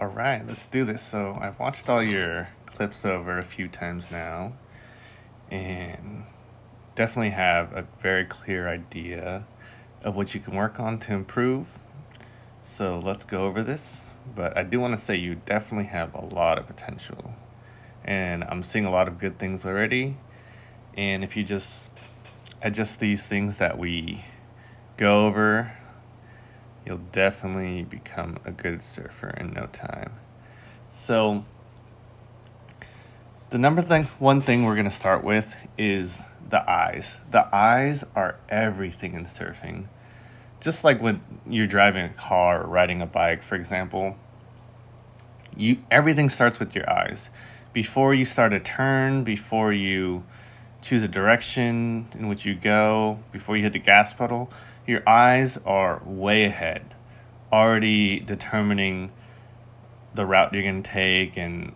All right, let's do this. So I've watched all your clips over a few times now and definitely have a very clear idea of what you can work on to improve. So let's go over this. But I do want to say you definitely have a lot of potential. And I'm seeing a lot of good things already. And if you just adjust these things that we go over, you'll definitely become a good surfer in no time. So the one thing we're going to start with is the eyes. The eyes are everything in surfing. Just like when you're driving a car or riding a bike, for example, everything starts with your eyes. Before you start a turn, before you choose a direction in which you go, before you hit the gas pedal, your eyes are way ahead, already determining the route you're going to take and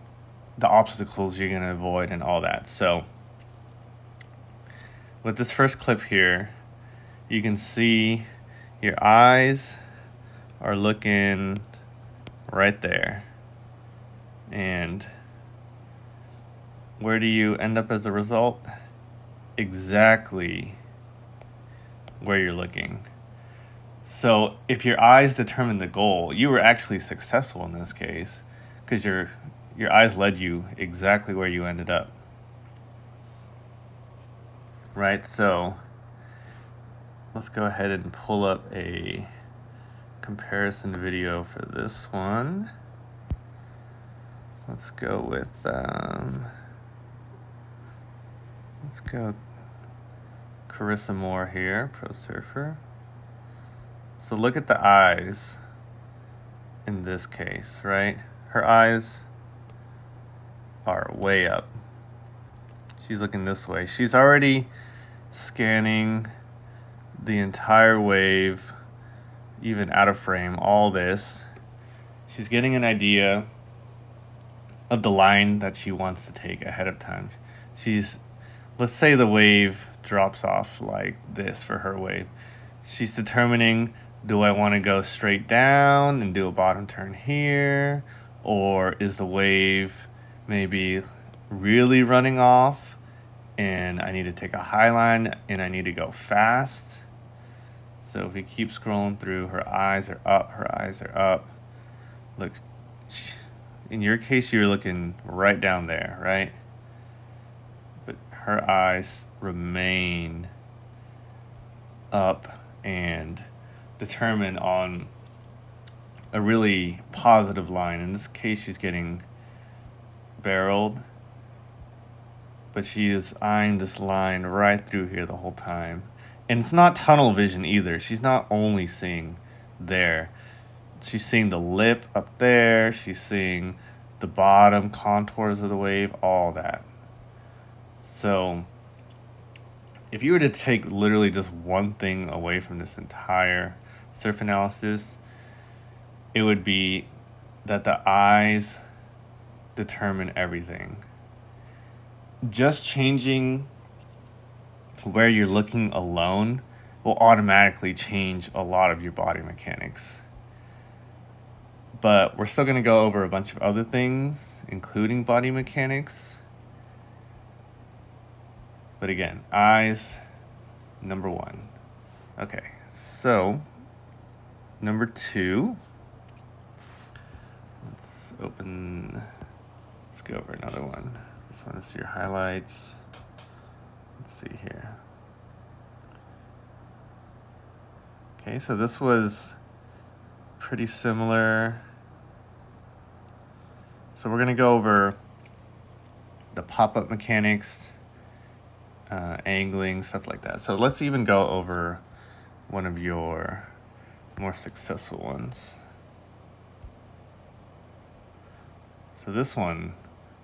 the obstacles you're going to avoid and all that. So with this first clip here, you can see your eyes are looking right there. And where do you end up as a result? Exactly where you're looking. So if your eyes determine the goal, you were actually successful in this case because your eyes led you exactly where you ended up. Right? So let's go ahead and pull up a comparison video for this one. Let's go with let's go Carissa Moore here, pro surfer. So look at the eyes in this case, right? Her eyes are way up. She's looking this way. She's already scanning the entire wave, even out of frame, all this. She's getting an idea of the line that she wants to take ahead of time. Let's say the wave drops off like this for her wave. She's determining, do I want to go straight down and do a bottom turn here? Or is the wave maybe really running off and I need to take a high line and I need to go fast? So if we keep scrolling through, her eyes are up, her eyes are up. Look, in your case, you're looking right down there, right? But her eyes remain up and determined on a really positive line. In this case, she's getting barreled, but she is eyeing this line right through here the whole time. And it's not tunnel vision either. She's not only seeing there. She's seeing the lip up there. She's seeing the bottom contours of the wave, all that. So if you were to take literally just one thing away from this entire surf analysis, it would be that the eyes determine everything. Just changing where you're looking alone will automatically change a lot of your body mechanics. But we're still going to go over a bunch of other things, including body mechanics. But again, eyes, number one. Okay, so number two. Let's go over another one. This one is your highlights. Let's see here. Okay, so this was pretty similar. So we're going to go over the pop-up mechanics, angling, stuff like that. So let's even go over one of your more successful ones. So this one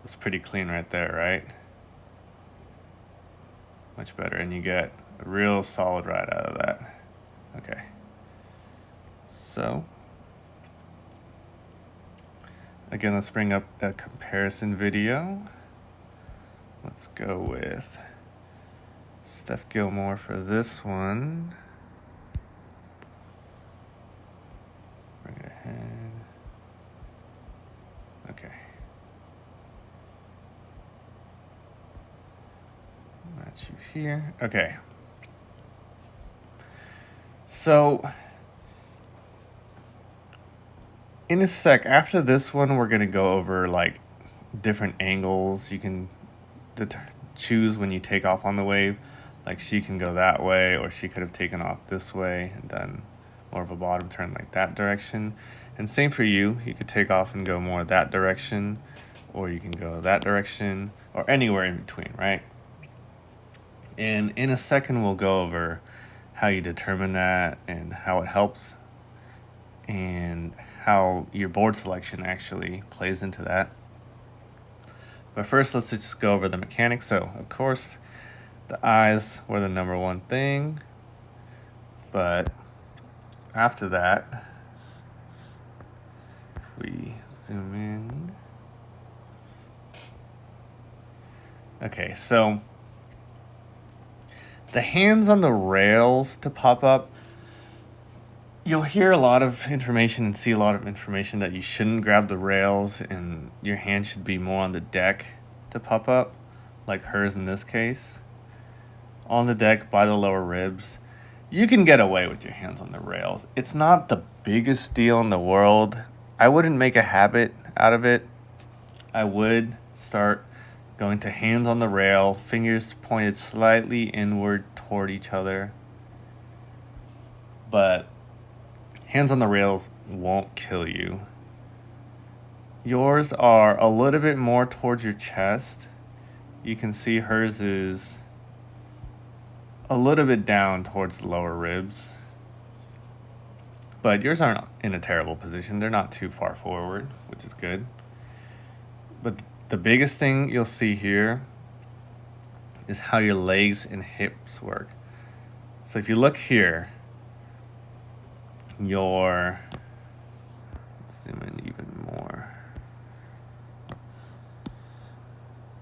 was pretty clean right there, right? Much better, and you get a real solid ride out of that. Okay. So again, let's bring up a comparison video. Let's go with Steph Gilmore for this one. Bring it ahead. Okay. Match you here. Okay. So in a sec, after this one, we're gonna go over like different angles you can choose when you take off on the wave. Like she can go that way, or she could have taken off this way and done more of a bottom turn like that direction. And same for you. You could take off and go more that direction, or you can go that direction, or anywhere in between, right? And in a second, we'll go over how you determine that and how it helps and how your board selection actually plays into that. But first, let's just go over the mechanics. So, of course, the eyes were the number one thing. But after that, if we zoom in. Okay, so the hands on the rails to pop up, you'll hear a lot of information and see a lot of information that you shouldn't grab the rails and your hand should be more on the deck to pop up, like hers in this case. On the deck by the lower ribs. You can get away with your hands on the rails. It's not the biggest deal in the world. I wouldn't make a habit out of it. I would start going to hands on the rail, fingers pointed slightly inward toward each other. But hands on the rails won't kill you. Yours are a little bit more towards your chest. You can see hers is a little bit down towards the lower ribs. But yours aren't in a terrible position. They're not too far forward, which is good. But the biggest thing you'll see here is how your legs and hips work. So if you look here, let's zoom in even more.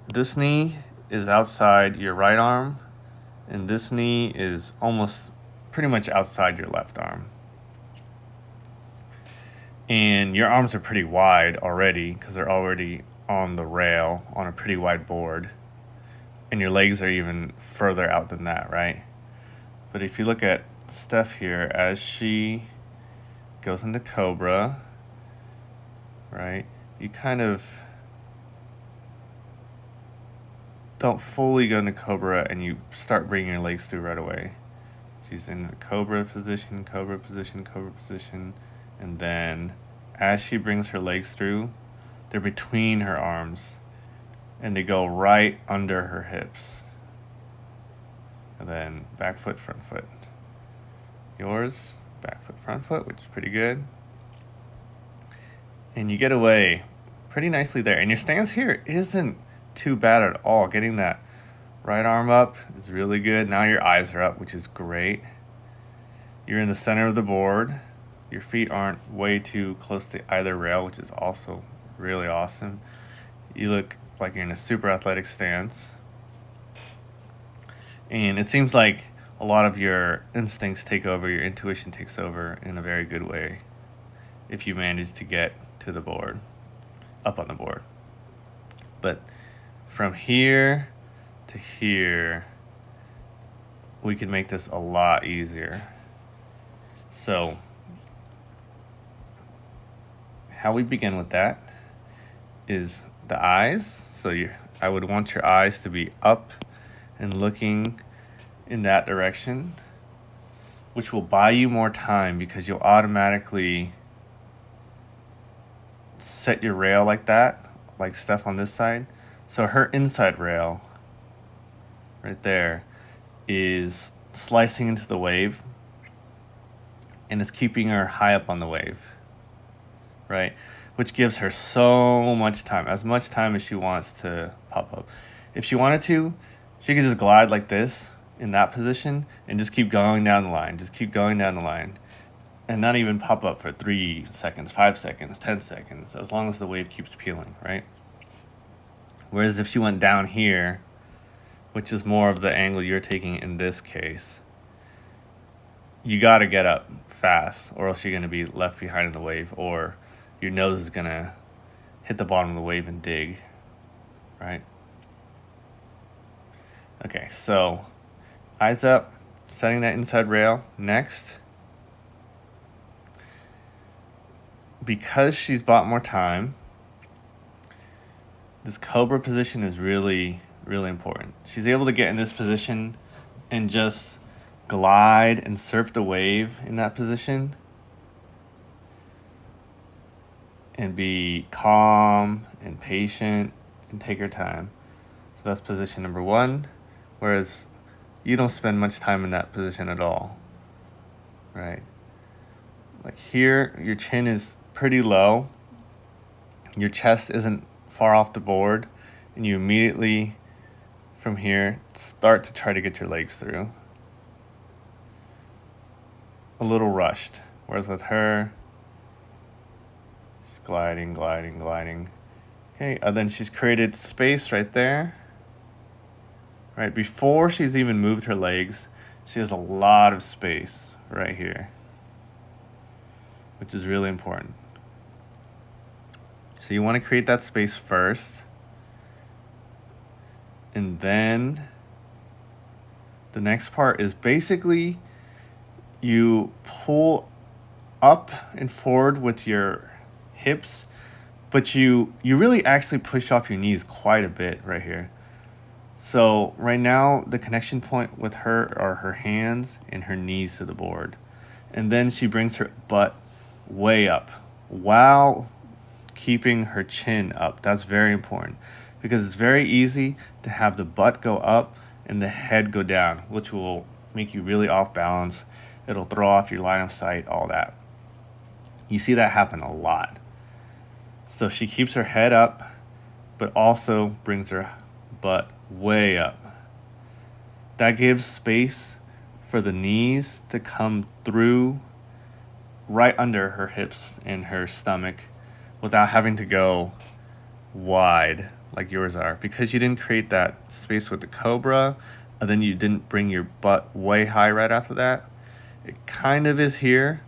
This knee is outside your right arm, and this knee is almost pretty much outside your left arm. And your arms are pretty wide already because they're already on the rail on a pretty wide board. And your legs are even further out than that, right? But if you look at Steph here, as she goes into Cobra, right, you kind of don't fully go into Cobra and you start bringing your legs through right away. She's in the Cobra position, Cobra position, Cobra position. And then as she brings her legs through, they're between her arms and they go right under her hips. And then back foot, front foot. Yours, back foot, front foot, which is pretty good. And you get away pretty nicely there. And your stance here isn't too bad at all. Getting that right arm up is really good. Now your eyes are up, which is great. You're in the center of the board. Your feet aren't way too close to either rail, which is also really awesome. You look like you're in a super athletic stance. And it seems like a lot of your instincts take over, your intuition takes over in a very good way if you manage to get to the board, up on the board. But from here to here, we can make this a lot easier. So how we begin with that is the eyes. So I would want your eyes to be up and looking in that direction, which will buy you more time because you'll automatically set your rail like that, like Steph on this side. So her inside rail right there is slicing into the wave and it's keeping her high up on the wave, right? Which gives her so much time, as much time as she wants to pop up. If she wanted to, she could just glide like this in that position and just keep going down the line, and not even pop up for 3 seconds, 5 seconds, 10 seconds, as long as the wave keeps peeling, right? Whereas if she went down here, which is more of the angle you're taking in this case, you got to get up fast or else you're going to be left behind in the wave, or your nose is going to hit the bottom of the wave and dig, right? Okay, so eyes up, setting that inside rail. Next, because she's bought more time, this cobra position is really, really important. She's able to get in this position and just glide and surf the wave in that position and be calm and patient and take her time. So that's position number one, whereas you don't spend much time in that position at all, right? Like here, your chin is pretty low, your chest isn't far off the board, and you immediately from here start to try to get your legs through. A little rushed, whereas with her, she's gliding, gliding, gliding. Okay, and then she's created space right there. Right before she's even moved her legs, she has a lot of space right here, which is really important. So you want to create that space first, and then the next part is basically you pull up and forward with your hips, but you really actually push off your knees quite a bit right here. So right now, the connection point with her are her hands and her knees to the board. And then she brings her butt way up while keeping her chin up. That's very important because it's very easy to have the butt go up and the head go down, which will make you really off balance. It'll throw off your line of sight, all that. You see that happen a lot. So she keeps her head up, but also brings her butt way up. That gives space for the knees to come through right under her hips and her stomach without having to go wide like yours are, because you didn't create that space with the cobra, and then you didn't bring your butt way high right after that. It kind of is here,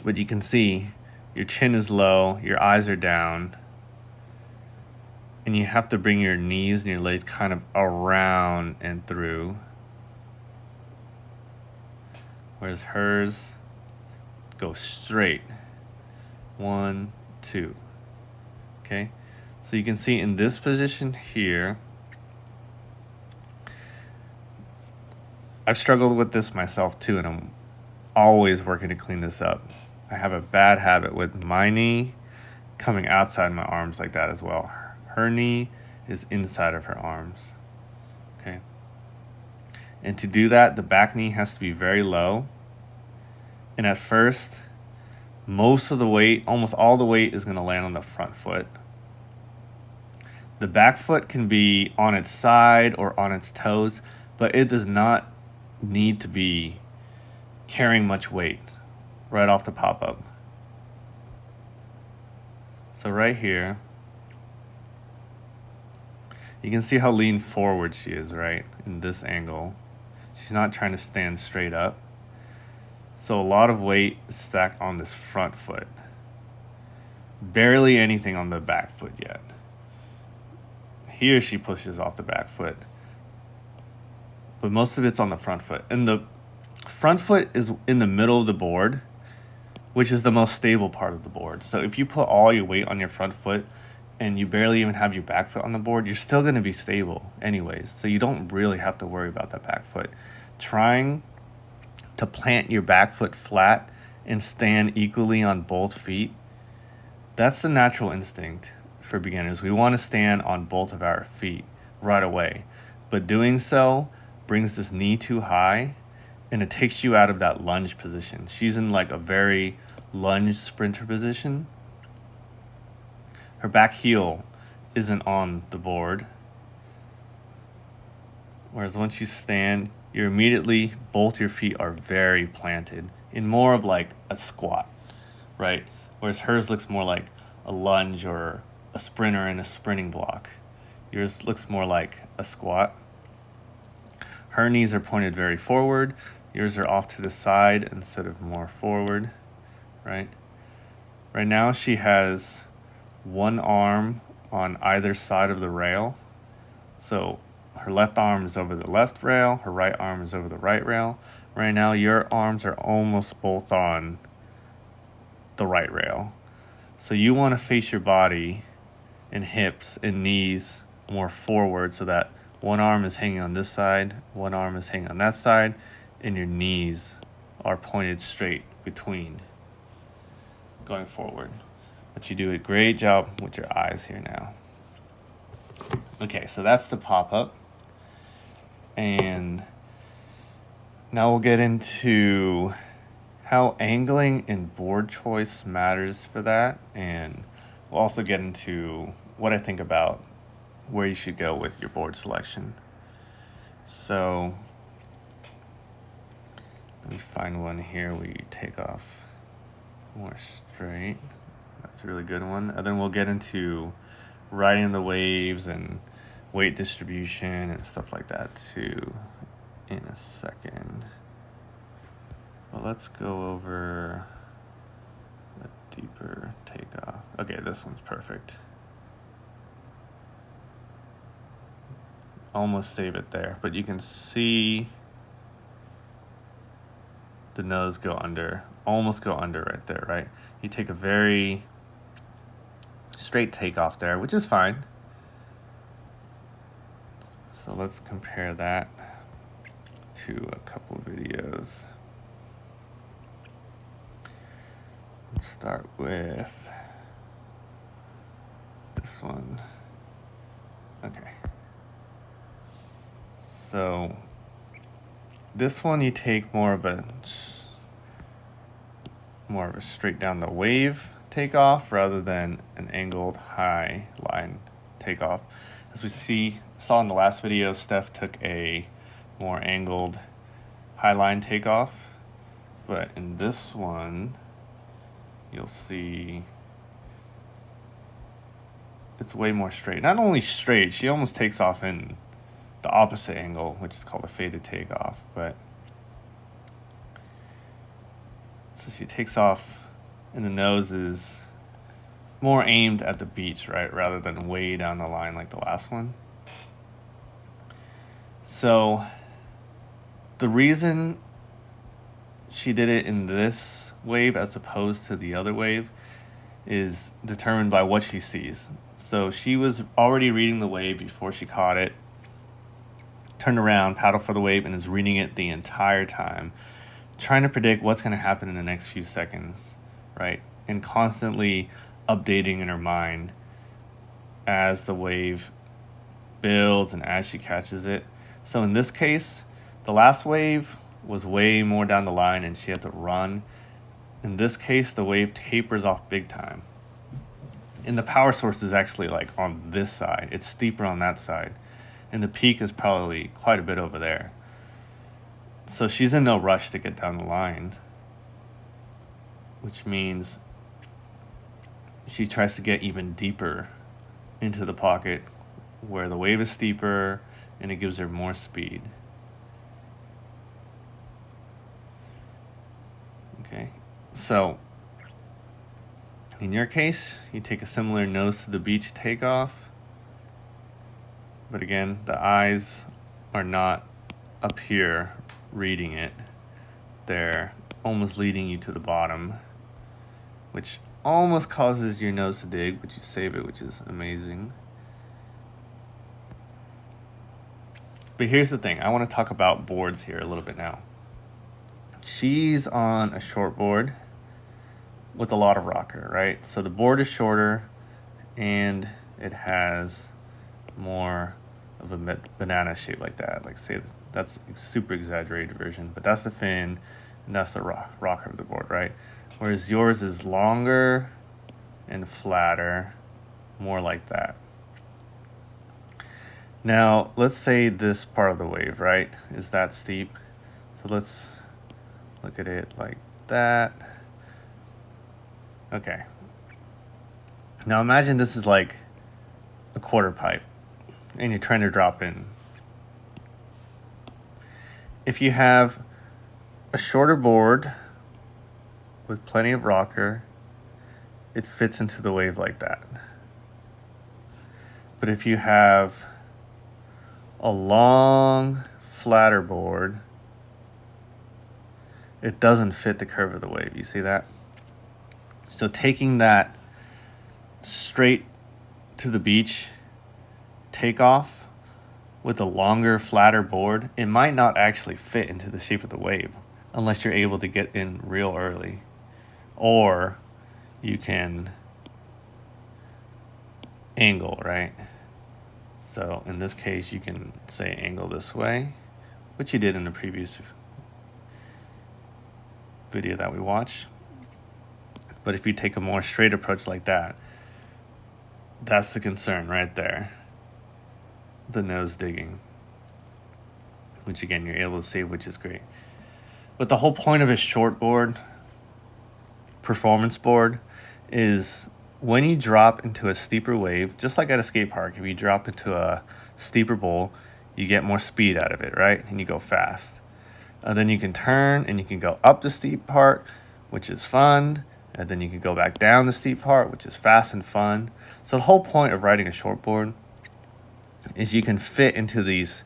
but you can see your chin is low, your eyes are down, and you have to bring your knees and your legs kind of around and through. Whereas hers goes straight. 1, 2. Okay? So you can see in this position here, I've struggled with this myself too, and I'm always working to clean this up. I have a bad habit with my knee coming outside my arms like that as well. Her knee is inside of her arms, okay? And to do that, the back knee has to be very low. And at first, most of the weight, almost all the weight is gonna land on the front foot. The back foot can be on its side or on its toes, but it does not need to be carrying much weight right off the pop-up. So right here, you can see how lean forward she is, right? In this angle. She's not trying to stand straight up. So a lot of weight is stacked on this front foot. Barely anything on the back foot yet. Here she pushes off the back foot, but most of it's on the front foot. And the front foot is in the middle of the board, which is the most stable part of the board. So if you put all your weight on your front foot and you barely even have your back foot on the board, you're still going to be stable anyways. So you don't really have to worry about that back foot. Trying to plant your back foot flat and stand equally on both feet, that's the natural instinct for beginners. We want to stand on both of our feet right away. But doing so brings this knee too high and it takes you out of that lunge position. She's in like a very lunge sprinter position. Her back heel isn't on the board. Whereas once you stand, you're immediately, both your feet are very planted in more of like a squat, right? Whereas hers looks more like a lunge or a sprinter in a sprinting block. Yours looks more like a squat. Her knees are pointed very forward. Yours are off to the side instead of more forward, right? Right now she has one arm on either side of the rail. So her left arm is over the left rail, her right arm is over the right rail. Right now your arms are almost both on the right rail. So you want to face your body and hips and knees more forward so that one arm is hanging on this side, one arm is hanging on that side, and your knees are pointed straight between going forward. But you do a great job with your eyes here now. Okay, so that's the pop-up. And now we'll get into how angling and board choice matters for that. And we'll also get into what I think about where you should go with your board selection. So let me find one here where you take off more straight. That's a really good one. And then we'll get into riding the waves and weight distribution and stuff like that too in a second. Well, let's go over a deeper takeoff. Okay, this one's perfect. Almost save it there, but you can see the nose go under, almost go under right there, right? You take a very straight takeoff there, which is fine. So let's compare that to a couple of videos. Let's start with this one. Okay. So this one you take more of a straight down the wave takeoff rather than an angled high line takeoff. As we saw in the last video, Steph took a more angled high line takeoff, but in this one you'll see it's way more straight. Not only straight, she almost takes off in the opposite angle, which is called a faded takeoff. But so she takes off and the nose is more aimed at the beach, right, rather than way down the line like the last one. So the reason she did it in this wave as opposed to the other wave is determined by what she sees. So she was already reading the wave before she caught it, turned around, paddled for the wave, and is reading it the entire time, trying to predict what's going to happen in the next few seconds, right? And constantly updating in her mind as the wave builds and as she catches it. So in this case, the last wave was way more down the line and she had to run. In this case, the wave tapers off big time. And the power source is actually like on this side. It's steeper on that side. And the peak is probably quite a bit over there. So she's in no rush to get down the line, which means she tries to get even deeper into the pocket where the wave is steeper and it gives her more speed. Okay, so in your case, you take a similar nose to the beach takeoff, but again, the eyes are not up here reading it. They're almost leading you to the bottom, which almost causes your nose to dig, but you save it, which is amazing. But here's the thing. I want to talk about boards here a little bit now. She's on a short board with a lot of rocker, right? So the board is shorter and it has more of a banana shape like that. Like say that's a super exaggerated version, but that's the fin and that's the rocker of the board, right? Whereas yours is longer and flatter, more like that. Now, let's say this part of the wave, right, is that steep. So let's look at it like that. Okay. Now imagine this is like a quarter pipe and you're trying to drop in. If you have a shorter board with plenty of rocker it fits into the wave like that. But if you have a long, flatter board, it doesn't fit the curve of the wave. You see that? So taking that straight to the beach takeoff with a longer, flatter board, it might not actually fit into the shape of the wave unless you're able to get in real early. Or you can angle, right? So in this case, you can say angle this way, which you did in the previous video that we watched. But if you take a more straight approach like that, that's the concern right there. The nose digging, which again, you're able to see, which is great. But the whole point of a short board, performance board, is when you drop into a steeper wave, just like at a skate park, if you drop into a steeper bowl, you get more speed out of it, right? And you go fast. And then you can turn and you can go up the steep part, which is fun. And then you can go back down the steep part, which is fast and fun. So the whole point of riding a short board is you can fit into these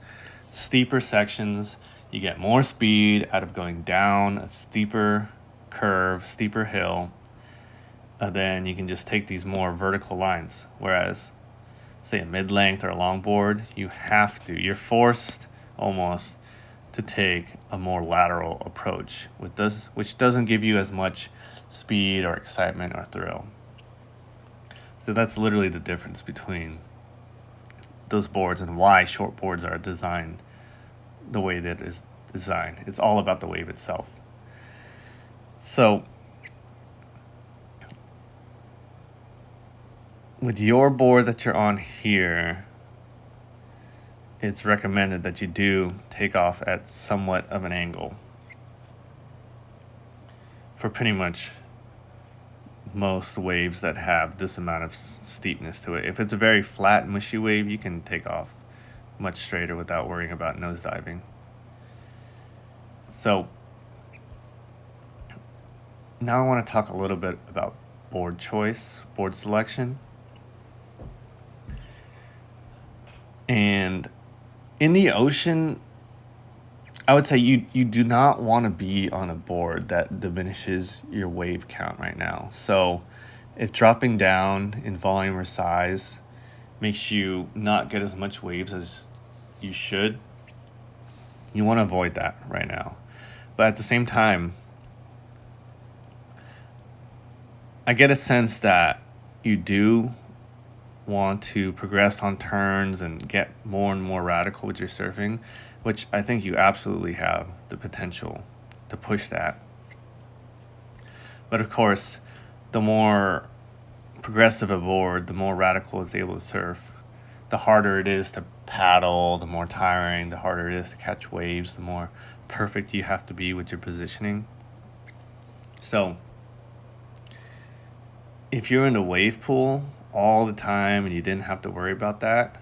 steeper sections. You get more speed out of going down a steeper curve, steeper hill. And then you can just take these more vertical lines. Whereas, say, a mid-length or a long board, you're forced almost to take a more lateral approach, which doesn't give you as much speed or excitement or thrill. So that's literally the difference between those boards and why short boards are designed the way that it is designed. It's all about the wave itself. So with your board that you're on here, it's recommended that you do take off at somewhat of an angle for pretty much most waves that have this amount of steepness to it. If it's a very flat, mushy wave, you can take off much straighter without worrying about nose diving. So now I want to talk a little bit about board choice, board selection. And in the ocean, I would say you do not want to be on a board that diminishes your wave count right now. So if dropping down in volume or size makes you not get as much waves as you should, you want to avoid that right now. But at the same time, I get a sense that you do want to progress on turns and get more and more radical with your surfing, which I think you absolutely have the potential to push that. But of course, the more progressive a board, the more radical it's able to surf, the harder it is to paddle, the more tiring, the harder it is to catch waves, the more perfect you have to be with your positioning. So if you're in a wave pool all the time and you didn't have to worry about that,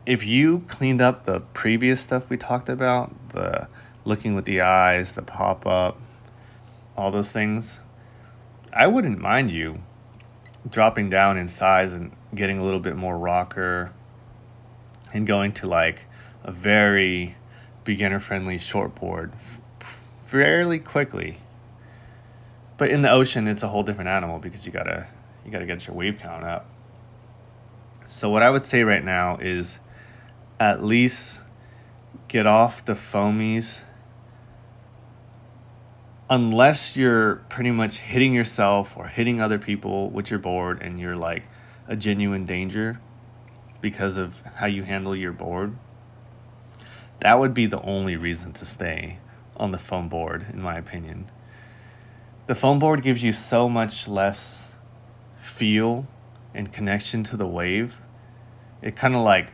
if you cleaned up the previous stuff we talked about, the looking with the eyes, the pop-up, all those things, I wouldn't mind you dropping down in size and getting a little bit more rocker and going to like a very beginner-friendly short board fairly quickly. But in the ocean, it's a whole different animal because you gotta get your wave count up. So what I would say right now is at least get off the foamies unless you're pretty much hitting yourself or hitting other people with your board and you're like a genuine danger because of how you handle your board. That would be the only reason to stay on the foam board, in my opinion. The foam board gives you so much less feel and connection to the wave. It kind of like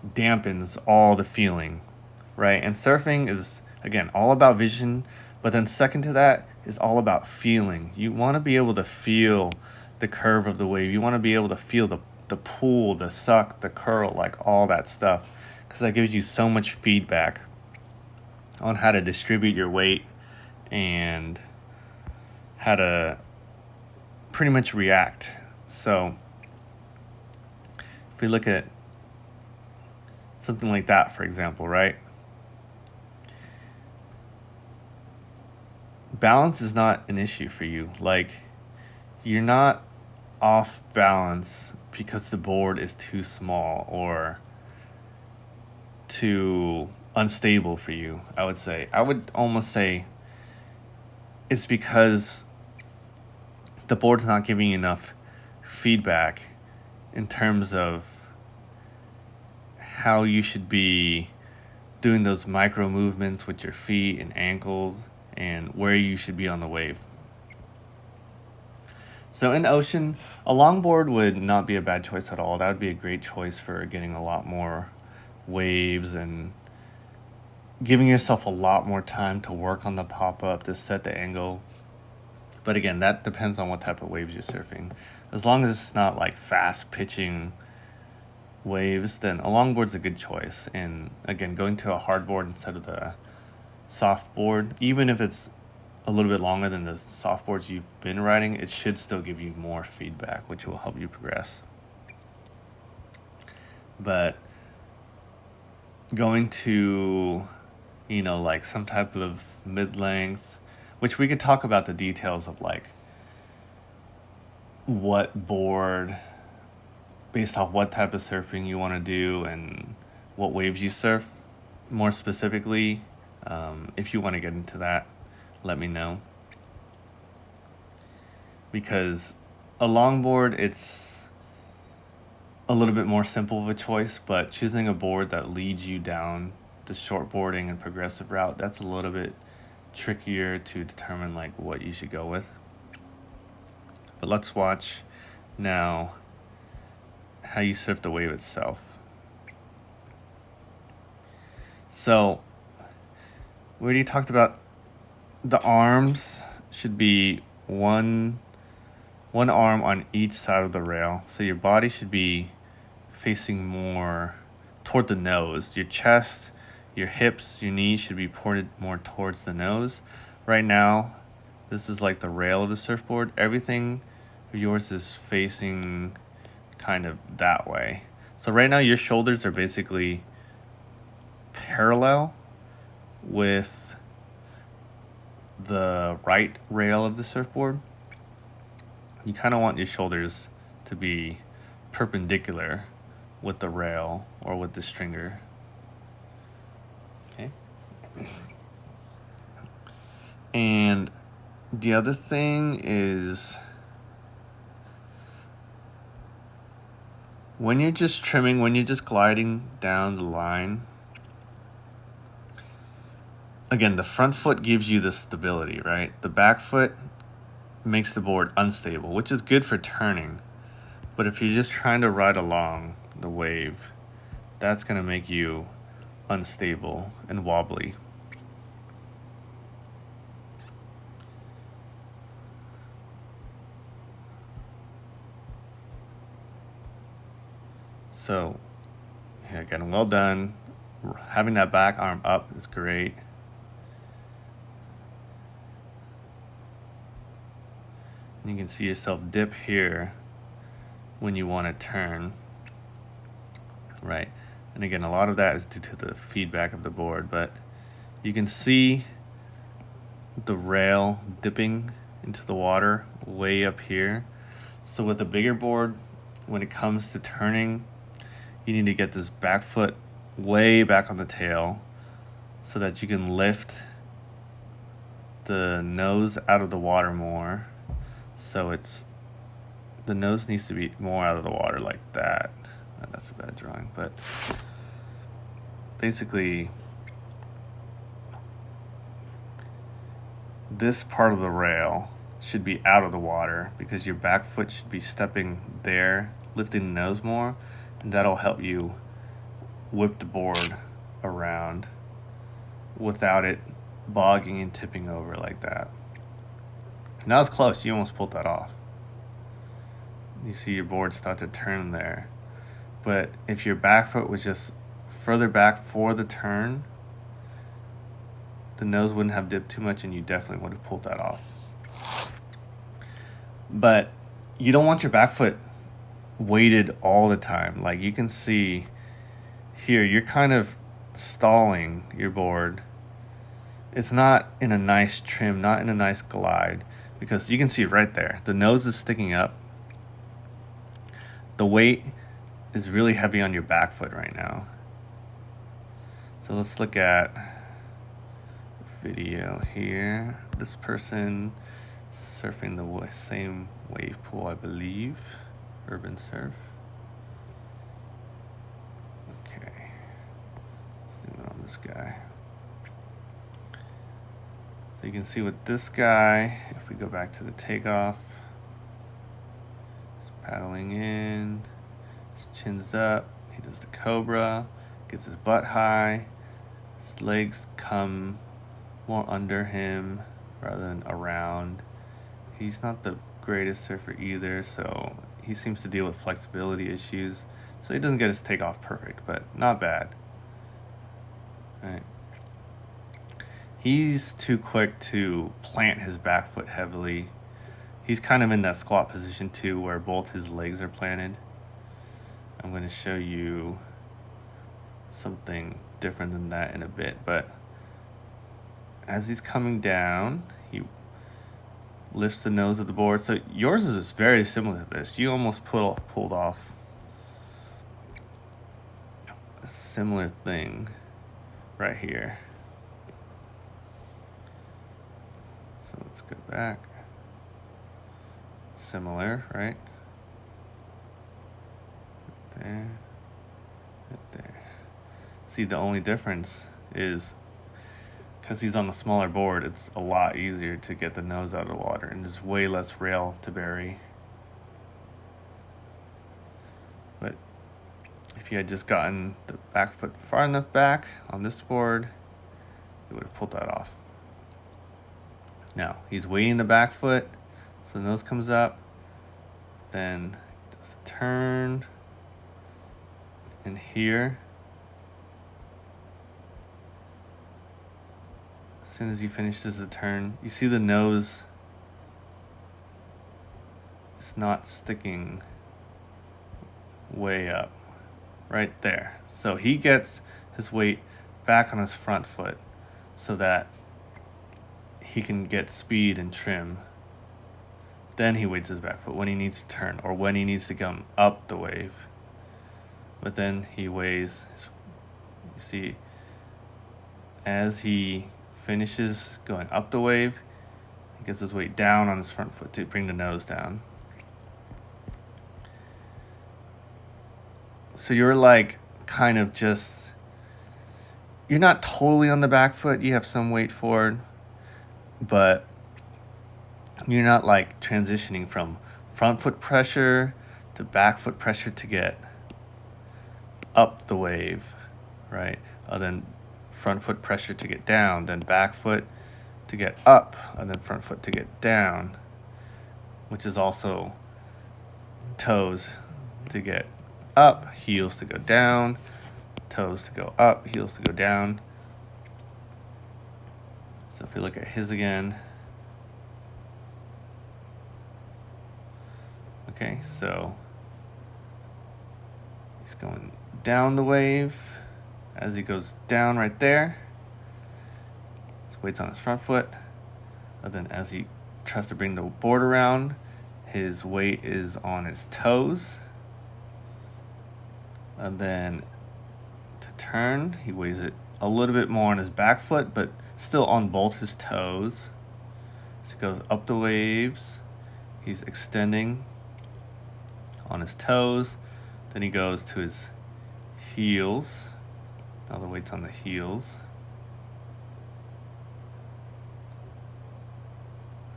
dampens all the feeling, right? And surfing is, again, all about vision, but then second to that is all about feeling. You want to be able to feel the curve of the wave. You want to be able to feel the pull, the suck, the curl, like all that stuff, because that gives you so much feedback on how to distribute your weight and how to pretty much react. So if we look at something like that, for example, right? Balance is not an issue for you. Like, you're not off balance because the board is too small or too unstable for you, I would say. I would almost say it's because the board's not giving you enough feedback in terms of how you should be doing those micro movements with your feet and ankles and where you should be on the wave. So in the ocean, a longboard would not be a bad choice at all. That would be a great choice for getting a lot more waves and giving yourself a lot more time to work on the pop-up, to set the angle. But again, that depends on what type of waves you're surfing. As long as it's not like fast pitching waves, then a longboard's a good choice. And again, going to a hardboard instead of the soft board, even if it's a little bit longer than the soft boards you've been riding, it should still give you more feedback, which will help you progress. But going to, like some type of mid-length, which we could talk about the details of like what board, based off what type of surfing you want to do and what waves you surf more specifically. If you want to get into that, let me know. Because a longboard, it's a little bit more simple of a choice, but choosing a board that leads you down the shortboarding and progressive route, that's a little bit trickier to determine like what you should go with. But let's watch now how you surf the wave itself. So we already talked about the arms should be one arm on each side of the rail. So your body should be facing more toward the nose. Your chest, your hips, your knees should be pointed more towards the nose. Right now, this is like the rail of the surfboard. Everything of yours is facing kind of that way. So right now your shoulders are basically parallel with the right rail of the surfboard. You kind of want your shoulders to be perpendicular with the rail or with the stringer. Okay. And the other thing is, when you're just trimming, when you're just gliding down the line, again, the front foot gives you the stability, right? The back foot makes the board unstable, which is good for turning. But if you're just trying to ride along the wave, that's going to make you unstable and wobbly. So, yeah, again, well done. Having that back arm up is great. And you can see yourself dip here when you want to turn, right? And again, a lot of that is due to the feedback of the board, but you can see the rail dipping into the water way up here. So with a bigger board, when it comes to turning, you need to get this back foot way back on the tail so that you can lift the nose out of the water more. So the nose needs to be more out of the water like that. That's a bad drawing, but basically this part of the rail should be out of the water because your back foot should be stepping there, lifting the nose more, and that'll help you whip the board around without it bogging and tipping over like that. Now it's close. You almost pulled that off. You see your board start to turn there. But if your back foot was just further back for the turn, the nose wouldn't have dipped too much and you definitely would have pulled that off. But you don't want your back foot weighted all the time. Like you can see here, you're kind of stalling your board. It's not in a nice trim, not in a nice glide, because you can see right there, the nose is sticking up. The weight is really heavy on your back foot right now. So let's look at video here. This person surfing the same wave pool, I believe. Urban surf. Okay. Zoom in on this guy. So you can see with this guy, if we go back to the takeoff, he's paddling in, his chin's up, he does the cobra, gets his butt high, his legs come more under him rather than around. He's not the greatest surfer either, so he seems to deal with flexibility issues. So he doesn't get his takeoff perfect, but not bad. All right. He's too quick to plant his back foot heavily. He's kind of in that squat position too, where both his legs are planted. I'm going to show you something different than that in a bit, but as he's coming down, he lifts the nose of the board. So yours is very similar to this. You almost pulled off a similar thing right here. So let's go back. Similar, right? Right there, right there. See, the only difference is because he's on a smaller board, it's a lot easier to get the nose out of the water and there's way less rail to bury. But if you had just gotten the back foot far enough back on this board, it would have pulled that off. Now, he's weighting the back foot, so the nose comes up, then does the turn, and here, as soon as he finishes the turn, you see the nose is not sticking way up, right there. So he gets his weight back on his front foot so that he can get speed and trim. Then he weights his back foot when he needs to turn or when he needs to come up the wave. But then he weighs, you see, as he finishes going up the wave, he gets his weight down on his front foot to bring the nose down. So you're like kind of just, you're not totally on the back foot, you have some weight forward, but you're not like transitioning from front foot pressure to back foot pressure to get up the wave, right? Then front foot pressure to get down, then back foot to get up, and then front foot to get down, which is also toes to get up, heels to go down, toes to go up, heels to go down. So if we look at his again, okay, so he's going down the wave. As he goes down right there, his weight's on his front foot. And then as he tries to bring the board around, his weight is on his toes. And then to turn, he weighs it a little bit more on his back foot, but still on both his toes. So he goes up the waves. He's extending on his toes. Then he goes to his heels. Now the weight's on the heels.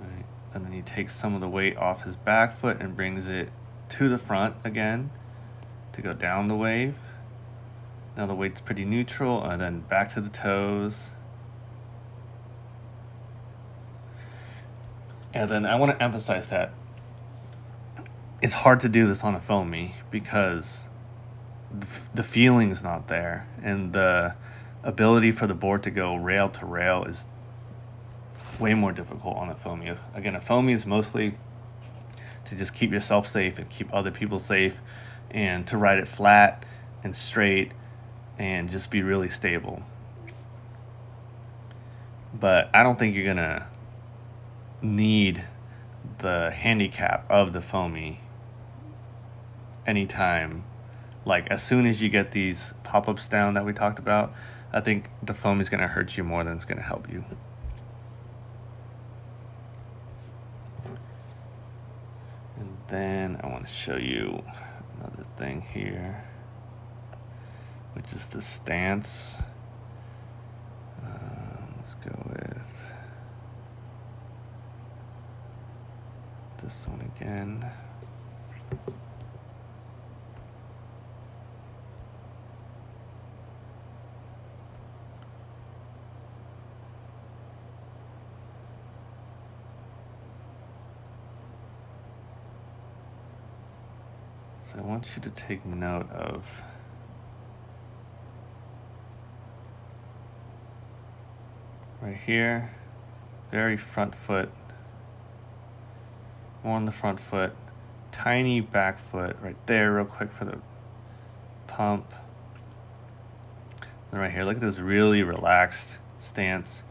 Right. And then he takes some of the weight off his back foot and brings it to the front again to go down the wave. Now the weight's pretty neutral, and then back to the toes. And then I want to emphasize that it's hard to do this on a foamy because the feeling's not there, and the ability for the board to go rail to rail is way more difficult on a foamy. Again, a foamy is mostly to just keep yourself safe and keep other people safe, and to ride it flat and straight and just be really stable. But I don't think you're gonna need the handicap of the foamy anytime. Like as soon as you get these pop-ups down that we talked about, I think the foam is gonna hurt you more than it's gonna help you. And then I want to show you another thing here, which is the stance. Let's go with this one again. So I want you to take note of right here, very front foot, more on the front foot, tiny back foot right there real quick for the pump. And right here, look at this really relaxed stance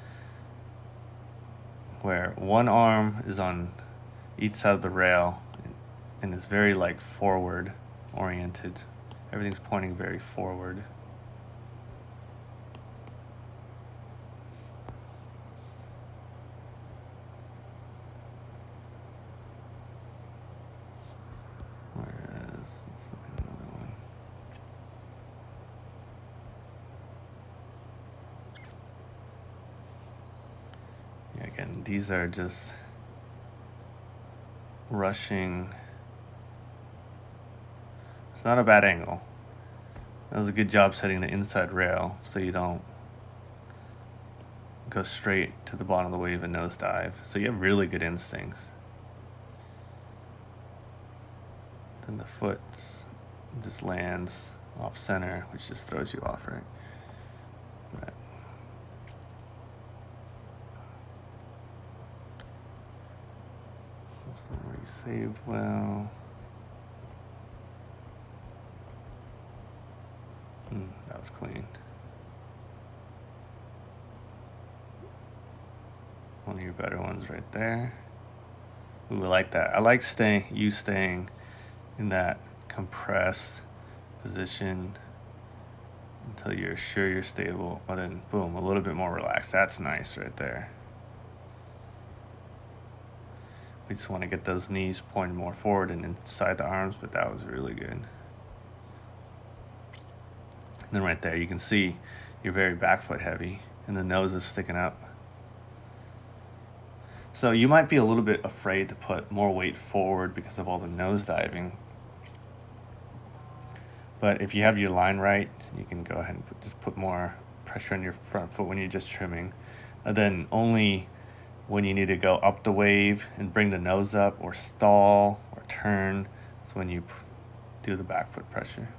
where one arm is on each side of the rail and it's very like forward oriented. Everything's pointing very forward. Whereas, let's look at another one. Yeah, again, these are just rushing. It's not a bad angle. That was a good job setting the inside rail so you don't go straight to the bottom of the wave and nosedive. So you have really good instincts. Then the foot just lands off center, which just throws you off, right? But that's the one where you saved well. That was clean. One of your better ones right there. Ooh, I like that. I like staying in that compressed position until you're sure you're stable. But then boom, a little bit more relaxed. That's nice right there. We just want to get those knees pointed more forward and inside the arms, but that was really good. And then right there, you can see you're very back foot heavy and the nose is sticking up. So you might be a little bit afraid to put more weight forward because of all the nose diving. But if you have your line right, you can go ahead and just put more pressure on your front foot when you're just trimming. And then only when you need to go up the wave and bring the nose up or stall or turn is when you do the back foot pressure.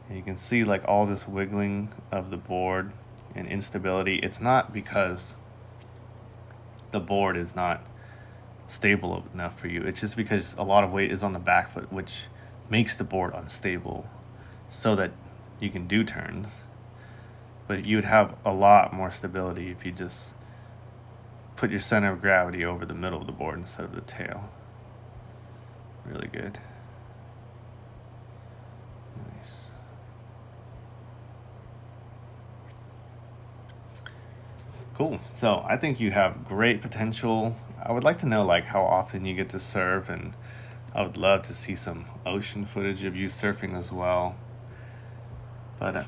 And you can see like all this wiggling of the board and instability. It's not because the board is not stable enough for you. It's just because a lot of weight is on the back foot, which makes the board unstable so that you can do turns. But you would have a lot more stability if you just put your center of gravity over the middle of the board instead of the tail. Really good. Nice. Cool. So I think you have great potential. I would like to know like how often you get to surf, and I would love to see some ocean footage of you surfing as well. But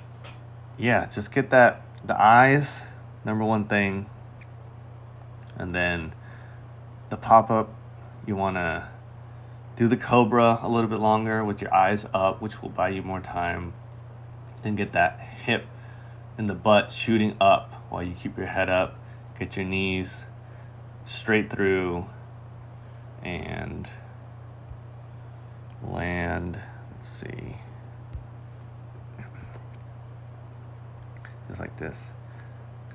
yeah, just get the eyes, number one thing, and then the pop-up, you want to do the cobra a little bit longer with your eyes up, which will buy you more time, and get that hip and the butt shooting up while you keep your head up. Get your knees straight through and land. Let's see. Just like this.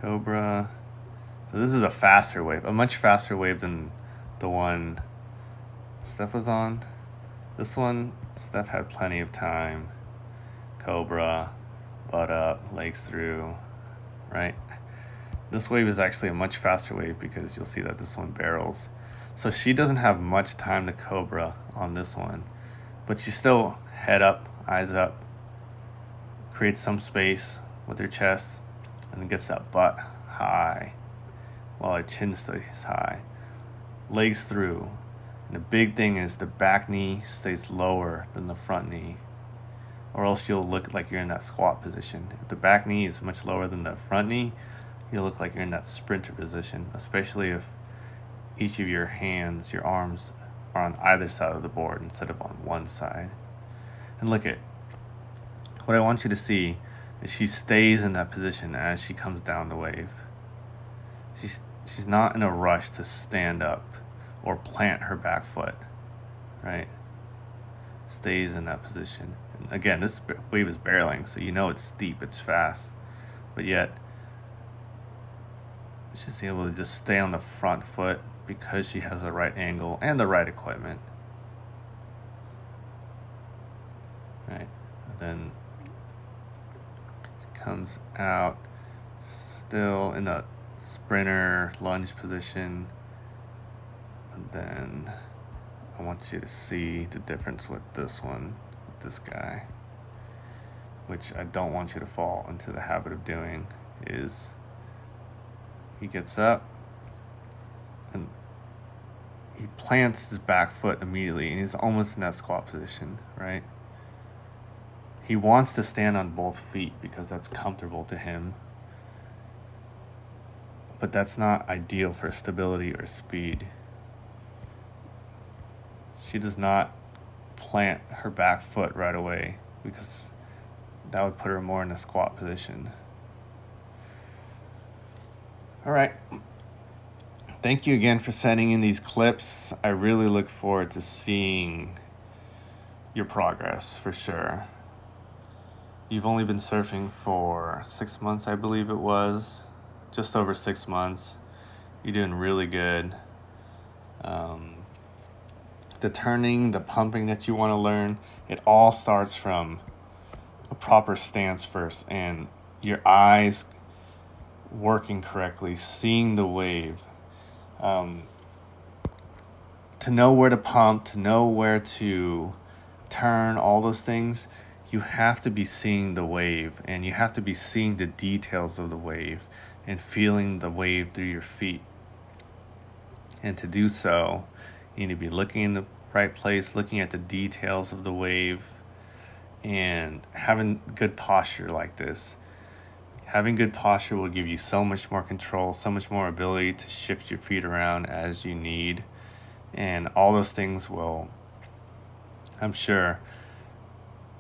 Cobra, So this is a faster wave, a much faster wave than the one Steph was on. This one, Steph had plenty of time. Cobra, butt up, legs through, right? This wave is actually a much faster wave because you'll see that this one barrels. So she doesn't have much time to Cobra on this one, but she's still head up, eyes up, creates some space with her chest, and then gets that butt high while her chin stays high. Legs through. And the big thing is the back knee stays lower than the front knee, or else you'll look like you're in that squat position. If the back knee is much lower than the front knee, you'll look like you're in that sprinter position, especially if each of your hands, your arms, are on either side of the board instead of on one side. And look at, what I want you to see is she stays in that position as she comes down the wave. She's not in a rush to stand up or plant her back foot, right? Stays in that position. And again, this wave is barreling, so you know it's steep, it's fast, but yet she's able to just stay on the front foot because she has the right angle and the right equipment. Right? And then she comes out still in a sprinter lunge position. And then I want you to see the difference with this one, with this guy, which I don't want you to fall into the habit of doing, is he gets up and he plants his back foot immediately, and he's almost in that squat position, right? He wants to stand on both feet because that's comfortable to him, but that's not ideal for stability or speed. She does not plant her back foot right away because that would put her more in a squat position. All right. Thank you again for sending in these clips. I really look forward to seeing your progress for sure. You've only been surfing for 6 months, I believe it was. Just over 6 months. You're doing really good. The turning, the pumping that you want to learn, it all starts from a proper stance first, and your eyes working correctly, seeing the wave. To know where to pump, to know where to turn, all those things, you have to be seeing the wave, and you have to be seeing the details of the wave and feeling the wave through your feet. And to do so, you need to be looking in the right place, looking at the details of the wave, and having good posture like this. Having good posture will give you so much more control, so much more ability to shift your feet around as you need. And all those things will, I'm sure,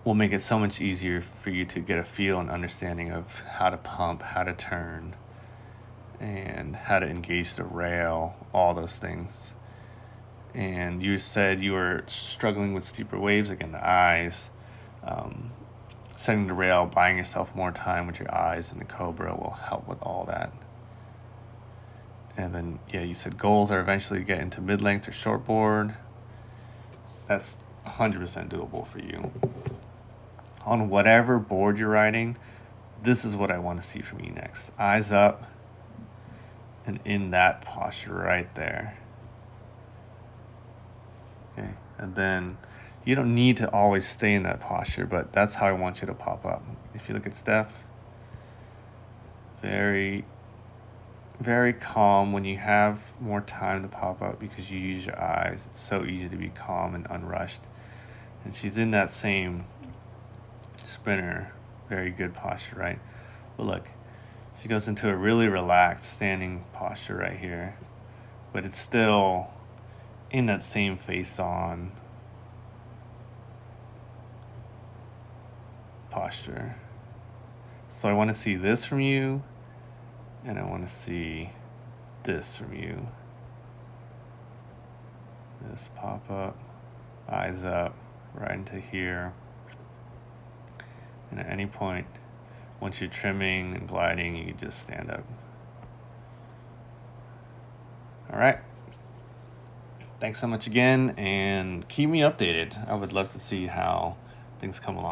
will make it so much easier for you to get a feel and understanding of how to pump, how to turn, and how to engage the rail, all those things. And you said you were struggling with steeper waves, again, the eyes. Setting the rail, buying yourself more time with your eyes, and the Cobra will help with all that. And then, yeah, you said goals are eventually to get into mid-length or shortboard. That's 100% doable for you. On whatever board you're riding, this is what I want to see from you next. Eyes up and in that posture right there. Okay, and then you don't need to always stay in that posture, but that's how I want you to pop up. If you look at Steph, very, very calm when you have more time to pop up because you use your eyes. It's so easy to be calm and unrushed. And she's in that same sprinter, very good posture, right? But look, she goes into a really relaxed standing posture right here, but it's still in that same face-on posture. So I want to see this from you, and I want to see this from you. This pop up, eyes up, right into here. And at any point, once you're trimming and gliding, you can just stand up. All right. Thanks so much again, and keep me updated. I would love to see how things come along.